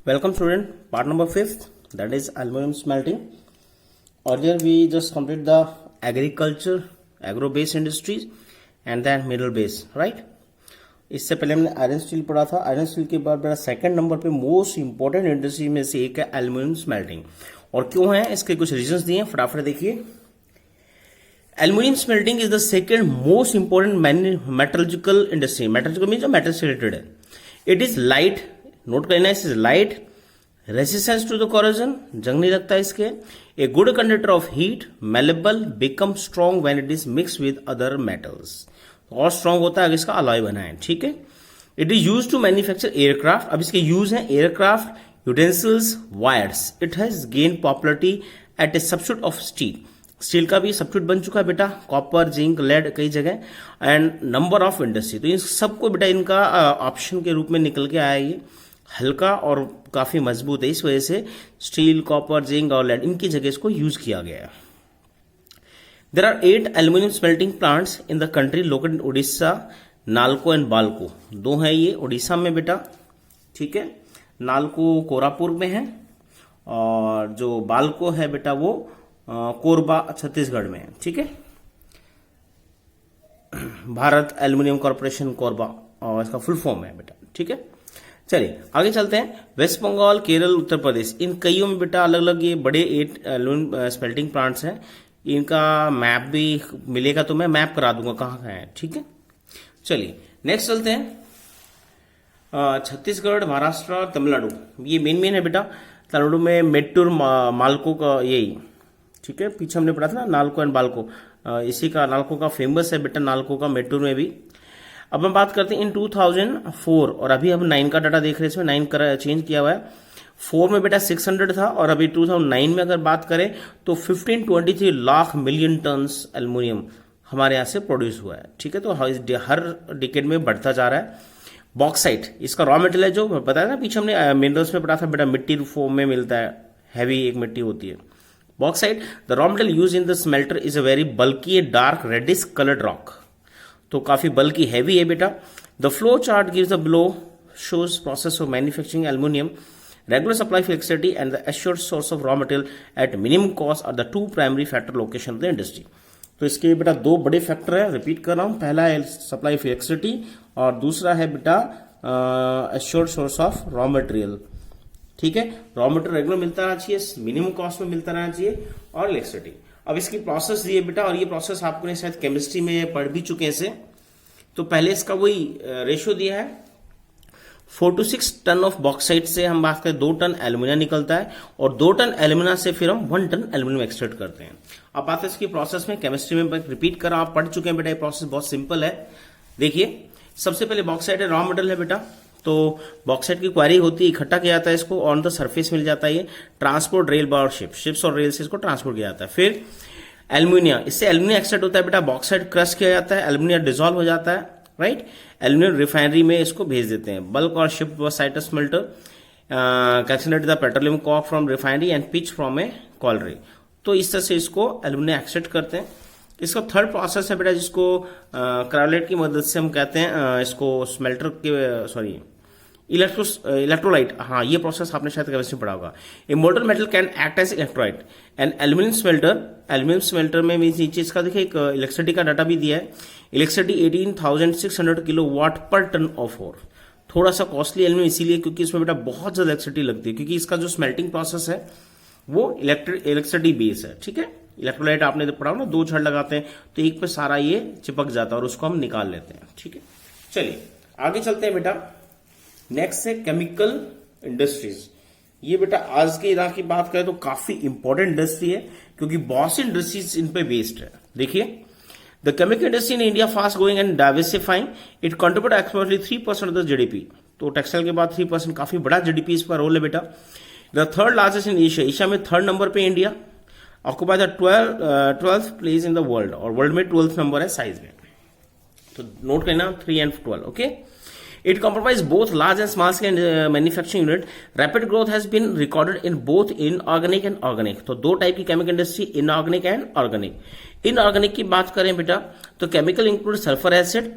Welcome student, part number 5th, that is aluminum smelting. Earlier we just completed the agriculture, agro-based industries and then middle base, right? इससे पहले हमने iron steel पढ़ा था. Iron steel के बाद मेरा second number पे most important industry में से एक है एल्यूमिनियम स्मेल्टिंग. और क्यों है इसके कुछ रीजंस दिए हैं, फटाफट देखिए. Aluminium smelting is the second most important metallurgical industry. Metallurgical mean जो मेटल से रिलेटेड है. इट इज लाइट, नोट करना, is light, resistance to the corrosion, जंग नहीं लगता इसके, a good conductor of heat, malleable, become strong when it is mix with other metals. और strong होता है अगर इसका अलॉय बना है, ठीक है. It is use to manufacture aircraft. अब इसके यूज है aircraft, utensils, wires. It has gain popularity at a substitute of steel. Steel का भी सब्स्टिट्यूट बन चुका है बेटा, कॉपर, जिंक, लेड कई जगह, एंड नंबर ऑफ इंडस्ट्री. तो इन सबको बेटा इनका ऑप्शन के रूप में निकल के आया. ये हल्का और काफी मजबूत है, इस वजह से स्टील, कॉपर, जिंक और लेड इनकी जगह इसको यूज किया गया है. There are 8 aluminium smelting plants in the country located in Orissa, Nalco and Balco. दो है ये उड़ीसा में बेटा, ठीक है. नालको कोरापुर में है और जो बाल्को है बेटा वो कोरबा छत्तीसगढ़ में है, ठीक है. भारत एल्यूमिनियम कॉर्पोरेशन कोरबा और इसका फुल फॉर्म है बेटा, ठीक है. चलिए आगे चलते हैं. वेस्ट बंगाल, केरल, उत्तर प्रदेश, इन कईयों में बेटा अलग अलग ये बड़े 8 एल्यूमिनियम स्मेल्टिंग प्लांट्स हैं. इनका मैप भी मिलेगा तो मैं मैप करा दूंगा कहाँ है, ठीक है. चलिए नेक्स्ट चलते हैं. छत्तीसगढ़, महाराष्ट्र, तमिलनाडु, ये मेन है बेटा. तमिलनाडु में मेट्टूर माल्को का यही, ठीक है. पीछे हमने पढ़ा था ना नाल्को एंड बाल्को, इसी का नाल्को का फेमस है बेटा, नाल्को का मेट्टूर में भी. अब हम बात करते हैं इन 2004, और अभी हम 9 का डाटा देख रहे हैं, इसमें 9 का चेंज किया हुआ है. 4 में बेटा 600 था और अभी 2009 में अगर बात करें तो 1523 लाख मिलियन टन्स एल्यूमिनियम हमारे यहाँ से प्रोड्यूस हुआ है, ठीक है. तो हर डिकेड में बढ़ता जा रहा है. बॉक्साइट इसका रॉ मटेरियल है, जो बताया ना पीछे हमने मिनरल्स में पढ़ा था बेटा, मिट्टी फॉर्म में मिलता है, हैवी एक मिट्टी होती है bauxite. The raw material use in the smelter is a very bulky, dark reddish coloured rock. तो काफी बल्कि हैवी है बेटा. The flow chart gives the below shows process of manufacturing aluminium, regular supply of electricity and the assured source of raw material at minimum cost are the two primary factor location of the industry. तो इसके बेटा दो बड़े factor है, repeat कर रहा हूं. पहला है सप्लाई ऑफ इलेक्ट्रिसिटी और दूसरा है बेटा assured source of raw material, ठीक है. रॉ मटेरियल रेगुलर मिलता रहना चाहिए, मिनिमम कॉस्ट में मिलता रहना चाहिए, और इलेक्ट्रिसिटी. अब इसकी प्रोसेस दी है बेटा, और ये प्रोसेस आपने शायद केमिस्ट्री में पढ़ भी चुके हैं इसे. तो पहले इसका वही रेशियो दिया है, 4 to 6 टन ऑफ बॉक्साइट से हम बात करें 2 टन एल्यूमिनियम निकलता है, और 2 टन एल्यूमिनियम से फिर हम 1 टन एल्यूमिनियम एक्सट्रैक्ट करते हैं. अब बात है इसकी प्रोसेस में, केमिस्ट्री में रिपीट कर रहा हूं, आप पढ़ चुके हैं बेटा. ये प्रोसेस बहुत सिंपल है. देखिए सबसे पहले बॉक्साइट है, रॉ मटेरियल है बेटा. तो बॉक्साइट की क्वारी होती है, इकट्ठा किया जाता है, इसको ऑन द सरफेस मिल जाता है. ये ट्रांसपोर्ट रेल बाय और शिप्स और रेल से इसको ट्रांसपोर्ट किया जाता है. फिर एल्यूमिनियम, इससे एल्यूमिनियम एक्सट्रैक्ट होता है बेटा. बॉक्साइट क्रश किया जाता है, एल्यूमिनियम डिसॉल्व हो जाता है, राइट. एल्यूमिनियम रिफाइनरी में इसको भेज देते हैं. बल्क और ship site smelter calcinate the petroleum coke from refinery and pitch from a colliery. तो इस तरह से इसको एल्यूमिनियम एक्सट्रैक्ट करते हैं. इसका थर्ड प्रोसेस है बेटा, जिसको क्रायोलेट की मदद से हम कहते हैं इसको स्मेल्टर के, सॉरी इलेक्ट्रोलाइट. हाँ, ये प्रोसेस आपने शायद केमिस्ट्री पढ़ा होगा. A molten metal can act as electrolyte. And aluminium smelter में नीचे इसका देखिए एक इलेक्ट्रिसिटी का डाटा भी दिया है. इलेक्ट्रिसिटी 18,600 किलोवाट पर टन ऑफ ओर. थोड़ा सा कॉस्टली एल्यूमिनियम इसीलिए क्योंकि इसमें बेटा बहुत ज्यादा इलेक्ट्रिसिटी लगती है, क्योंकि इसका जो स्मेल्टिंग प्रोसेस है वो इलेक्ट्रिसिटी बेस है, ठीक है. इलेक्ट्रोलाइट आपने तो पढ़ा ना, 2 छड़ लगाते हैं तो एक पे सारा ये चिपक जाता है और उसको हम निकाल लेते हैं, ठीक है. चलिए आगे चलते हैं बेटा. नेक्स्ट है केमिकल इंडस्ट्रीज. ये बेटा आज के इरा की बात करें तो काफी इंपॉर्टेंट इंडस्ट्री है, क्योंकि बहुत सी इंडस्ट्रीज इन पे बेस्ड है. देखिए the chemical industry in India fast growing and diversifying. It contribute approximately 3% of the GDP. तो टेक्सटाइल के बाद 3% काफी बड़ा जीडीपी इसका रोल है बेटा. The third largest in Asia. Asia में थर्ड नंबर पे India. Occupy the 12th place in the world, और वर्ल्ड में 12th नंबर है साइज में. तो नोट करना 3 and 12, okay. It comprises both large and small scale manufacturing unit. Rapid growth has been recorded in both inorganic and organic. तो दो type की chemical industry, inorganic and organic. Inorganic की बात करें बेटा तो केमिकल इंक्लूड सल्फर एसिड,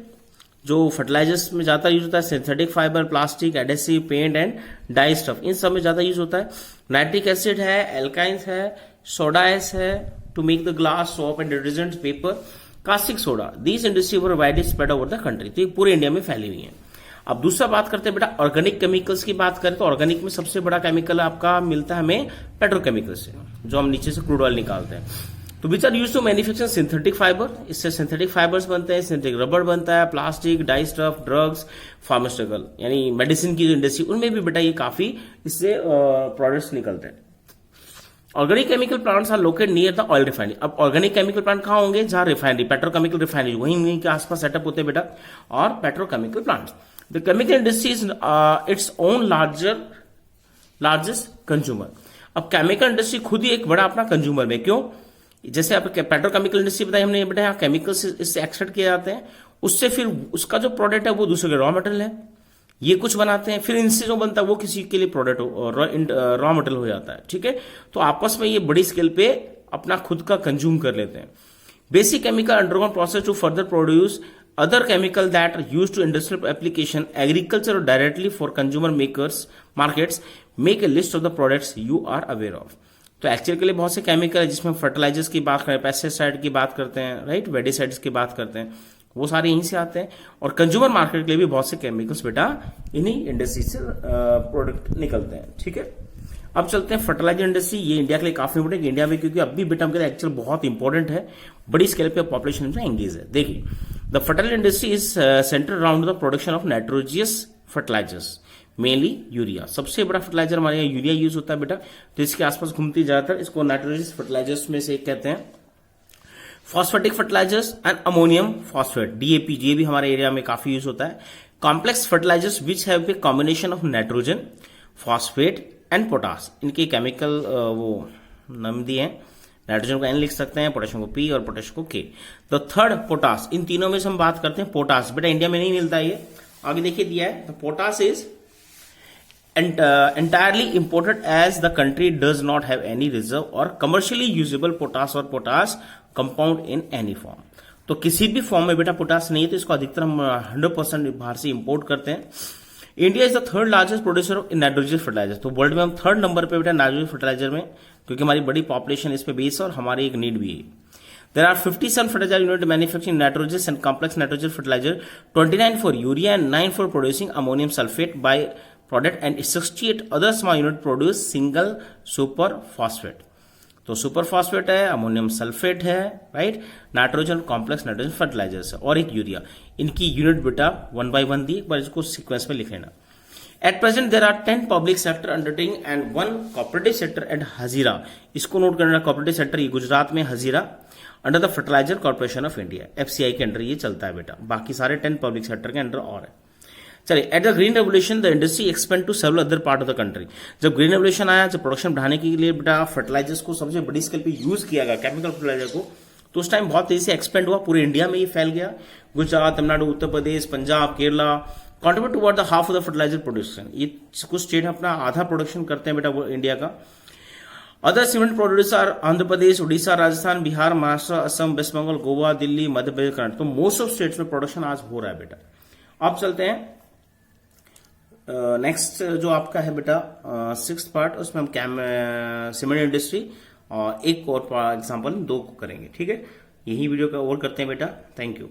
जो fertilisers में ज्यादा यूज होता है synthetic fibre, plastic, adhesive, paint and dye stuff, इन सब में ज्यादा यूज होता है। नाइट्रिक एसिड है, एल्काइंस है, सोडा एस है to make the glass, soap and detergent, paper, caustic soda, these industry were widely spread over the country. तो ये पूरे इंडिया में फैली हुई है। अब दूसरा बात करते हैं बेटा ऑर्गेनिक केमिकल्स की बात करें तो ऑर्गेनिक में सबसे बड़ा केमिकल आपका मिलता है हमें पेट्रोकेमिकल से, जो हम नीचे से क्रूड ऑयल निकालते हैं। तो which are use to manufacture synthetic fibre, इससे सिंथेटिक फाइबर्स बनते हैं, सिंथेटिक रबर बनता है, plastic, dye stuff, drugs, pharmaceutical यानी मेडिसिन की जो इंडस्ट्री उनमें भी बेटा ये काफी इससे प्रोडक्ट्स निकलते हैं। Organic chemical plants are located near the oil refinery. अब ऑर्गेनिक केमिकल प्लांट कहां होंगे, जहां रिफाइनरी, पेट्रोकेमिकल रिफाइनरी वहीं के आसपास सेटअप होते हैं बेटा, और petrochemical plants. The chemical industry is its own largest consumer. अब केमिकल इंडस्ट्री खुद ही एक बड़ा अपना कंज्यूमर में, क्यों, जैसे आप पेट्रोकेमिकल इंडस्ट्री बताई हमने बेटा, यहाँ केमिकल्स इससे एक्सट्रैक्ट किए जाते हैं, उससे फिर उसका जो प्रोडक्ट है वो दूसरे के रॉ मटेरियल है, ये कुछ बनाते हैं, फिर इनसे जो बनता है वो किसी के लिए प्रोडक्ट रॉ मटेरियल हो जाता है, ठीक है। तो आपस में ये बड़ी स्केल पे अपना खुद का कंज्यूम कर लेते हैं। Basic chemical undergone process to further produce other chemical that are used to industrial application, agriculture or directly for consumer markets, make a list of the products you are aware of। तो actual के लिए बहुत से chemical है, जिसमें fertilisers की बात करें, पेस्टिसाइड की बात करते हैं, राइट, वेडिसाइड्स की बात करते हैं, वो सारे यहीं से आते हैं। और कंज्यूमर मार्केट के लिए भी बहुत से केमिकल्स बेटा इन्हीं इंडस्ट्री से प्रोडक्ट निकलते हैं, ठीक है। अब चलते हैं फर्टिलाइजर इंडस्ट्री। ये इंडिया के लिए काफी इंपोर्टेंट, इंडिया में क्योंकि अभी बेटा हमके लिए एक्चुअल बहुत इंपॉर्टेंट है, बड़ी स्केल पे पॉपुलेशन में एंगेज है। देखिए, the fertiliser industry is centre around the production of nitrogenous fertilisers, mainly urea. सबसे बड़ा फर्टिलाइजर हमारे यहाँ यूरिया यूज होता है बेटा, तो इसके आसपास घूमती ज्यादातर, इसको नाइट्रोजियस फर्टिलाइजर्स में से एक कहते हैं। Phosphatic fertilisers and ammonium phosphate, DAP, ये भी हमारे एरिया में काफी यूज होता है। Complex fertilisers which have a combination of nitrogen, phosphate and potash, इनके केमिकल वो नाम दिए हैं, नाइट्रोजन को एन लिख सकते हैं, पोटेशियम को पी और पोटेशियम को के। द थर्ड पोटास, इन तीनों में से हम बात करते हैं। पोटास बेटा इंडिया में नहीं मिलता है, ये आगे देखिए दिया है। The potash is entirely imported as the country does not have any reserve or commercially usable potash or potash compound in any form। तो किसी भी फॉर्म में बेटा पोटास नहीं है, तो इसको अधिकतर हम 100% बाहर से इंपोर्ट करते हैं। India is the third largest producer of nitrogen fertiliser, तो वर्ल्ड में हम थर्ड नंबर पे बेटा नाइट्रोजन फर्टिलाइजर में, क्योंकि हमारी बड़ी पॉपुलेशन इस पे बेस है और हमारी एक नीड भी है। There are 57 fertiliser unit manufacturing nitrogen and complex nitrogen fertiliser, 29 for urea and 9 for producing ammonium sulphate by product and 68 other small unit produce single super phosphate. तो सुपर फॉस्फेट है, ammonium sulphate है, right, nitrogen complex nitrogen fertilisers है, और एक urea. इनकी unit बेटा 1 by 1 दी, एक बार इसको सीक्वेंस में लिख लेना। At present there are 10 public sector undertaking and 1 cooperative sector at Hazira. इसको नोट करना, कॉपरेटिव सेक्टर ये गुजरात में Hazira, under the fertiliser corporation of India, FCI के अंडर ये चलता है बेटा। बाकी सारे 10 पब्लिक सेक्टर के अंडर और है। चलिए, at the green revolution the industry expand to several other part of the country. जब ग्रीन रेवोल्यूशन आया, जब प्रोडक्शन बढ़ाने के लिए बेटा फर्टिलाइजर्स को सबसे बड़ी स्केल पे यूज किया गया, केमिकल फर्टिलाइजर को, तो उस टाइम बहुत तेजी से एक्सपेंड हुआ, पूरे इंडिया में ये फैल गया। Gujarat, Tamil Nadu, Uttar Pradesh, Punjab, Kerala contribute toward the half of the fertiliser production. ये कुछ स्टेट अपना आधा प्रोडक्शन करते हैं बेटा वो इंडिया का। Other cement producer are Andhra Pradesh, Orissa, Rajasthan, Bihar, Maharashtra, Assam, West Bengal, Goa, Delhi, Madhya Pradesh, Karnataka. तो मोस्ट ऑफ स्टेट्स में प्रोडक्शन आज हो रहा है बेटा। अब चलते हैं नेक्स्ट जो आपका है बेटा 6th पार्ट, उसमें हम सीमेंट इंडस्ट्री और एक और एग्जाम्पल 2 को करेंगे, ठीक है। यही वीडियो का ओवर करते हैं बेटा। Thank you.